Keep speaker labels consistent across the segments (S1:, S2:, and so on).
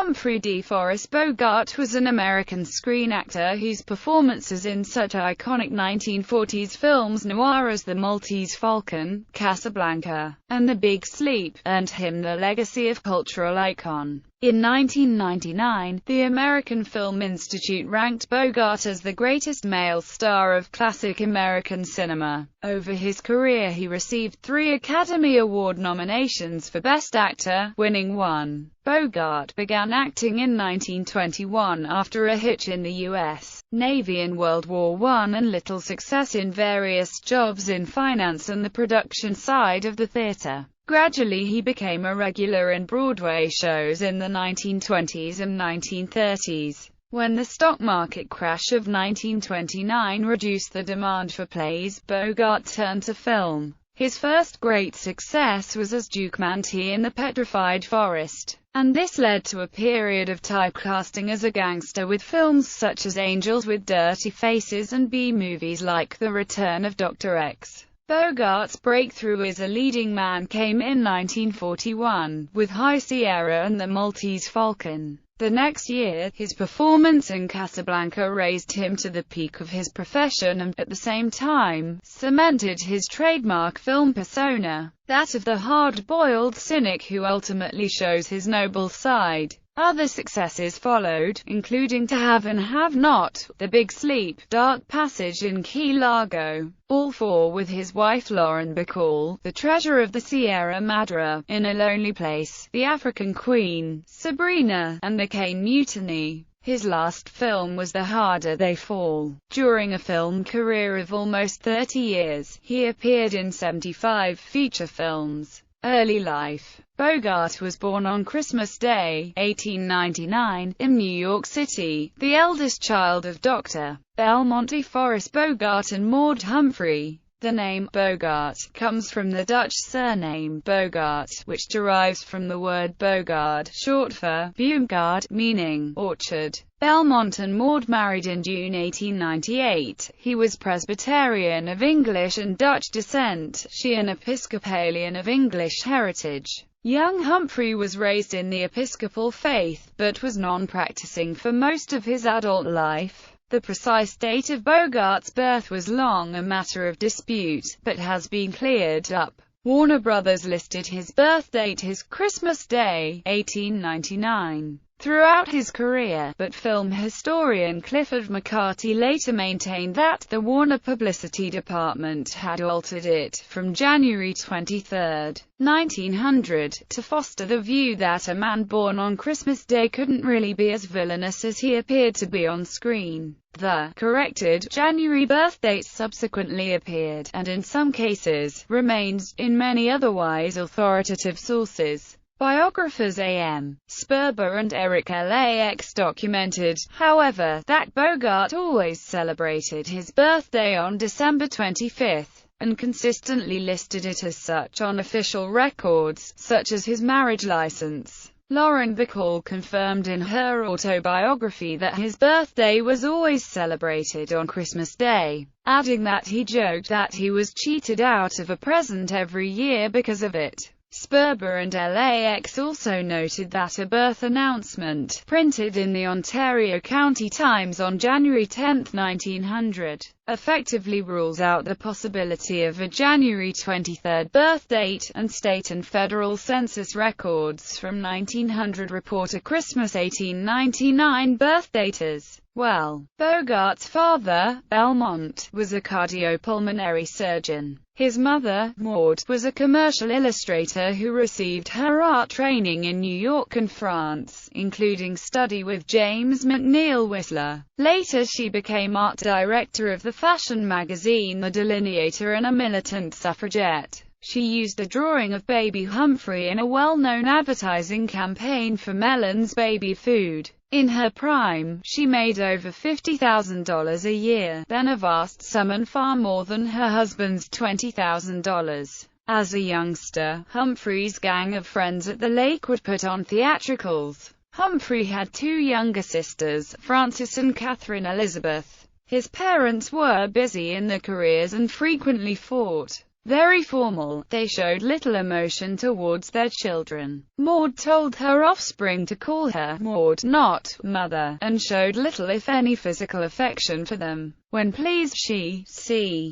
S1: Humphrey DeForest Bogart was an American screen actor whose performances in such iconic 1940s films noir as The Maltese Falcon, Casablanca, and The Big Sleep earned him the legacy of cultural icon. In 1999, the American Film Institute ranked Bogart as the greatest male star of classic American cinema. Over his career he received 3 Academy Award nominations for Best Actor, winning 1. Bogart began acting in 1921 after a hitch in the U.S. Navy in World War I and little success in various jobs in finance and the production side of the theater. Gradually he became a regular in Broadway shows in the 1920s and 1930s. When the stock market crash of 1929 reduced the demand for plays, Bogart turned to film. His first great success was as Duke Mantee in The Petrified Forest, and this led to a period of typecasting as a gangster with films such as Angels with Dirty Faces and B-movies like The Return of Dr. X. Bogart's breakthrough as a leading man came in 1941, with High Sierra and The Maltese Falcon. The next year, his performance in Casablanca raised him to the peak of his profession and, at the same time, cemented his trademark film persona, that of the hard-boiled cynic who ultimately shows his noble side. Other successes followed, including To Have and Have Not, The Big Sleep, Dark Passage in Key Largo, all 4 with his wife Lauren Bacall, The Treasure of the Sierra Madre, In a Lonely Place, The African Queen, Sabrina, and The Caine Mutiny. His last film was The Harder They Fall. During a film career of almost 30 years, he appeared in 75 feature films. Early life. Bogart was born on Christmas Day, 1899, in New York City, the eldest child of Dr. Belmont DeForest Bogart and Maud Humphrey. The name Bogart comes from the Dutch surname Bogart, which derives from the word bogaard, short for boomgaard, meaning orchard. Belmont and Maud married in June 1898. He was Presbyterian of English and Dutch descent, she an Episcopalian of English heritage. Young Humphrey was raised in the Episcopal faith, but was non-practicing for most of his adult life. The precise date of Bogart's birth was long a matter of dispute, but has been cleared up. Warner Brothers listed his birth date as Christmas Day, 1899. Throughout his career, but film historian Clifford McCarty later maintained that the Warner publicity department had altered it from January 23, 1900, to foster the view that a man born on Christmas Day couldn't really be as villainous as he appeared to be on screen. The corrected January birth dates subsequently appeared, and in some cases, remained, in many otherwise authoritative sources. Biographers A.M. Sperber and Eric LAX documented, however, that Bogart always celebrated his birthday on December 25, and consistently listed it as such on official records, such as his marriage license. Lauren Bacall confirmed in her autobiography that his birthday was always celebrated on Christmas Day, adding that he joked that he was cheated out of a present every year because of it. Sperber and LAX also noted that a birth announcement, printed in the Ontario County Times on January 10, 1900, effectively rules out the possibility of a January 23 birth date, and state and federal census records from 1900 report a Christmas 1899 birth date as well. Bogart's father, Belmont, was a cardiopulmonary surgeon. His mother, Maud, was a commercial illustrator who received her art training in New York and France, including study with James McNeill Whistler. Later she became art director of the fashion magazine The Delineator and a militant suffragette. She used a drawing of baby Humphrey in a well-known advertising campaign for Mellon's baby food. In her prime, she made over $50,000 a year, then a vast sum and far more than her husband's $20,000. As a youngster, Humphrey's gang of friends at the lake would put on theatricals. Humphrey had 2 younger sisters, Frances and Catherine Elizabeth. His parents were busy in their careers and frequently fought. very formal. They showed little emotion towards their children. Maud told her offspring to call her Maud, not mother, and showed little if any physical affection for them. When pleased she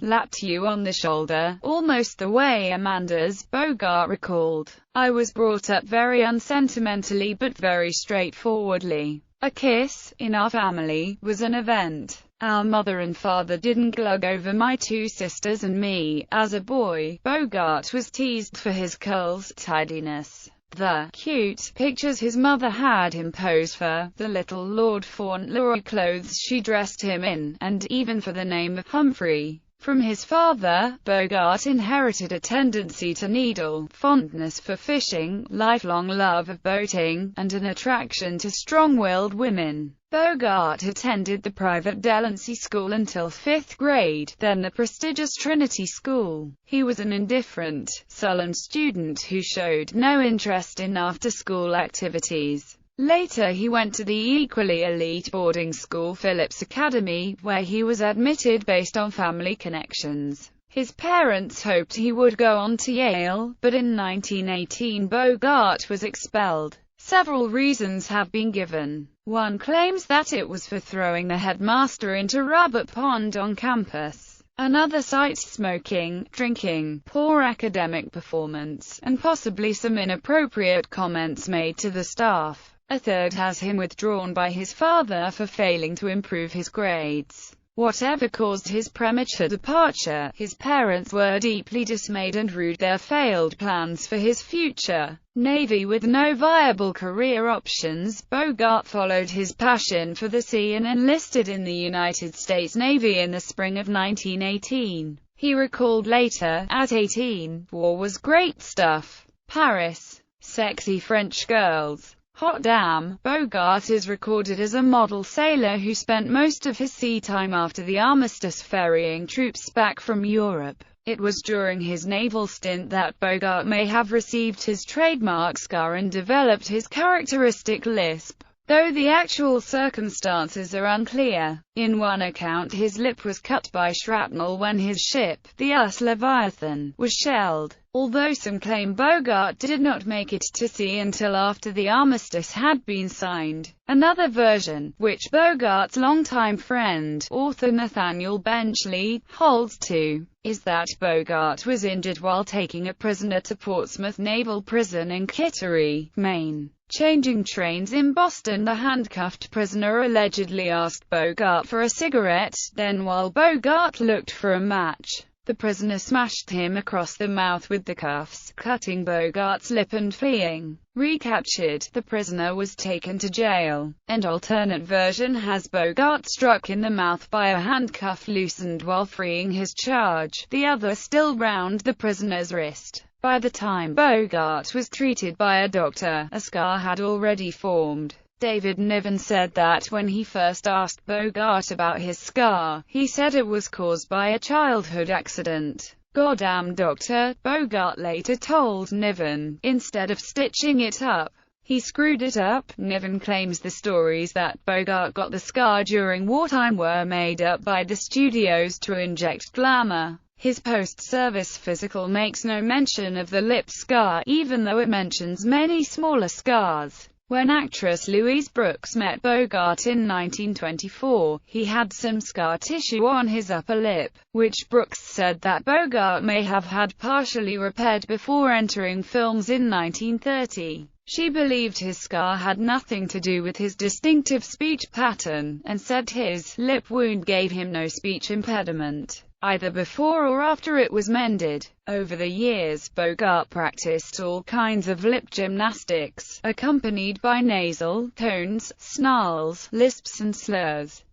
S1: lapped you on the shoulder, almost the way Amanda's Bogart recalled. I was brought up very unsentimentally but very straightforwardly. A kiss, in our family, was an event. Our mother and father didn't glug over my two sisters and me. As a boy, Bogart was teased for his curls, tidiness, the cute pictures his mother had him pose for, the little Lord Fauntleroy clothes she dressed him in, and even for the name of Humphrey. From his father, Bogart inherited a tendency to needle, fondness for fishing, lifelong love of boating, and an attraction to strong-willed women. Bogart attended the private Delancey School until 5th grade, then the prestigious Trinity School. He was an indifferent, sullen student who showed no interest in after-school activities. Later he went to the equally elite boarding school Phillips Academy, where he was admitted based on family connections. His parents hoped he would go on to Yale, but in 1918 Bogart was expelled. Several reasons have been given. One claims that it was for throwing the headmaster into Rabbit Pond on campus. Another cites smoking, drinking, poor academic performance, and possibly some inappropriate comments made to the staff. A third has him withdrawn by his father for failing to improve his grades. Whatever caused his premature departure, his parents were deeply dismayed and rued their failed plans for his future. Navy. With no viable career options, Bogart followed his passion for the sea and enlisted in the United States Navy in the spring of 1918. He recalled later, at 18, war was great stuff. Paris. Sexy French girls. Hot damn. Bogart is recorded as a model sailor who spent most of his sea time after the armistice ferrying troops back from Europe. It was during his naval stint that Bogart may have received his trademark scar and developed his characteristic lisp, though the actual circumstances are unclear. In one account his lip was cut by shrapnel when his ship, the US Leviathan, was shelled. Although some claim Bogart did not make it to sea until after the armistice had been signed. Another version, which Bogart's longtime friend, author Nathaniel Benchley, holds to, is that Bogart was injured while taking a prisoner to Portsmouth Naval Prison in Kittery, Maine. Changing trains in Boston, the handcuffed prisoner allegedly asked Bogart for a cigarette, then while Bogart looked for a match, the prisoner smashed him across the mouth with the cuffs, cutting Bogart's lip and fleeing. Recaptured, the prisoner was taken to jail. An alternate version has Bogart struck in the mouth by a handcuff loosened while freeing his charge, the other still round the prisoner's wrist. By the time Bogart was treated by a doctor, a scar had already formed. David Niven said that when he first asked Bogart about his scar, he said it was caused by a childhood accident. "Goddamn doctor," Bogart later told Niven, instead of stitching it up, he screwed it up. Niven claims the stories that Bogart got the scar during wartime were made up by the studios to inject glamour. His post-service physical makes no mention of the lip scar, even though it mentions many smaller scars. When actress Louise Brooks met Bogart in 1924, he had some scar tissue on his upper lip, which Brooks said that Bogart may have had partially repaired before entering films in 1930. She believed his scar had nothing to do with his distinctive speech pattern, and said his lip wound gave him no speech impediment, either before or after it was mended. Over the years, Bogart practiced all kinds of lip gymnastics, accompanied by nasal tones, snarls, lisps and slurs.